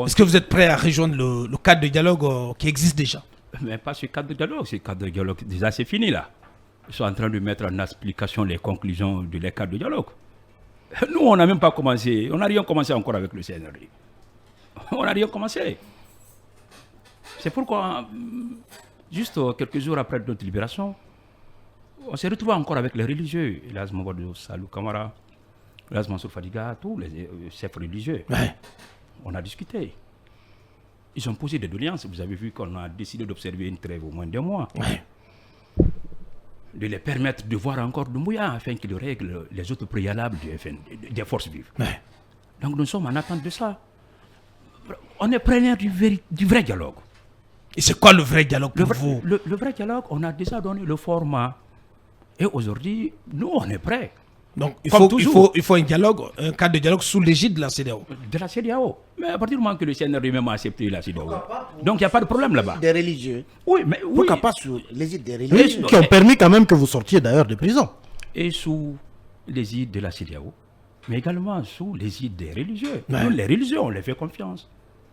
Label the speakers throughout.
Speaker 1: Est-ce que vous êtes prêt à rejoindre le cadre de dialogue qui existe déjà?
Speaker 2: Mais pas ce cadre de dialogue. Ce cadre de dialogue, déjà, c'est fini là. Ils sont en train de mettre en application les conclusions de les cadres de dialogue. Nous, on n'a même pas commencé. On n'a rien commencé encore avec le CNRD. On n'a rien commencé. C'est pourquoi, juste quelques jours après notre libération, on s'est retrouvé encore avec les religieux. Elhadji Mamadou Salou Kamara, Elhadji Mansour Fadiga, tous les chefs religieux.
Speaker 1: Ouais.
Speaker 2: On a discuté. Ils ont posé des doléances. Vous avez vu qu'on a décidé d'observer une trêve au moins d'1 mois.
Speaker 1: Ouais.
Speaker 2: De les permettre de voir encore Doumbouya afin qu'ils règlent les autres préalables des forces vives.
Speaker 1: Ouais.
Speaker 2: Donc nous sommes en attente de ça. On est preneur du vrai dialogue.
Speaker 1: Et c'est quoi le vrai dialogue pour vous?
Speaker 2: Le vrai dialogue, on a déjà donné le format. Et aujourd'hui, nous, on est prêts.
Speaker 1: Donc il
Speaker 2: Comme
Speaker 1: faut un dialogue, un cadre de dialogue sous l'égide de la CEDEAO.
Speaker 2: De la CEDEAO. Mais à partir du moment que le CNRD même a accepté la CEDEAO, donc il n'y a pas de problème là-bas.
Speaker 3: Des religieux.
Speaker 2: Oui, mais oui.
Speaker 3: Pourquoi pas sous l'égide des religieux?
Speaker 4: Qui ont permis quand même que vous sortiez d'ailleurs de prison.
Speaker 2: Et sous l'égide de la CEDEAO, mais également sous l'égide des religieux.
Speaker 1: Ouais.
Speaker 2: Nous, les religieux, on les fait confiance.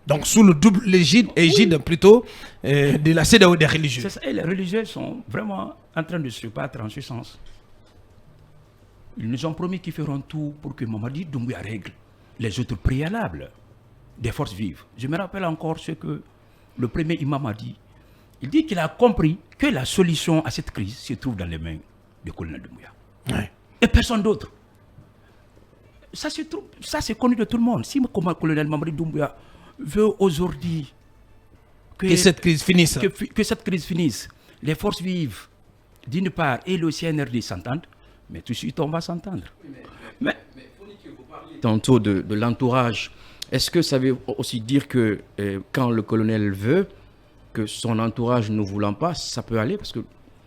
Speaker 1: Donc sous le double égide plutôt de la CEDEAO des religieux.
Speaker 2: C'est ça, et les religieux sont vraiment en train de se battre en ce sens. Ils nous ont promis qu'ils feront tout pour que Mamadi Doumbouya règle les autres préalables des forces vives. Je me rappelle encore ce que le premier imam a dit. Il dit qu'il a compris que la solution à cette crise se trouve dans les mains du colonel Doumbouya.
Speaker 1: Ouais.
Speaker 2: Et personne d'autre. Ça c'est connu de tout le monde. Si le colonel Mamadi Doumbouya veut aujourd'hui
Speaker 1: Que cette crise finisse.
Speaker 2: que cette crise finisse, les forces vives, d'une part, et le CNRD s'entendent, mais tout de suite on va s'entendre. Mais
Speaker 5: Tantôt de l'entourage, est-ce que ça veut aussi dire que quand le colonel veut, que son entourage ne voulant pas, ça peut aller? Parce que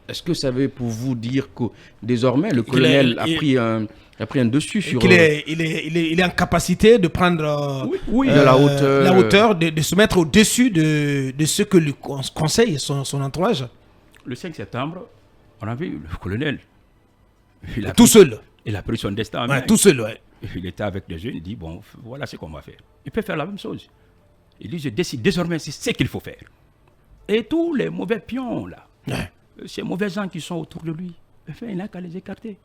Speaker 5: est-ce que ça veut pour vous dire que désormais le colonel a pris un dessus sur...
Speaker 1: Il est en capacité de prendre
Speaker 5: de la hauteur,
Speaker 1: de se mettre au-dessus de ce que le conseil et son entourage.
Speaker 2: le 5 septembre, on a vu le colonel.
Speaker 1: Tout seul.
Speaker 2: Il a pris son destin en
Speaker 1: Ouais,
Speaker 2: main.
Speaker 1: tout seul, ouais.
Speaker 2: Il était avec des jeunes, il dit, bon, voilà ce qu'on va faire. Il peut faire la même chose. Il dit, je décide désormais, c'est ce qu'il faut faire. Et tous les mauvais pions, là,
Speaker 1: Ouais.
Speaker 2: ces mauvais gens qui sont autour de lui, enfin, il n'a qu'à les écarter.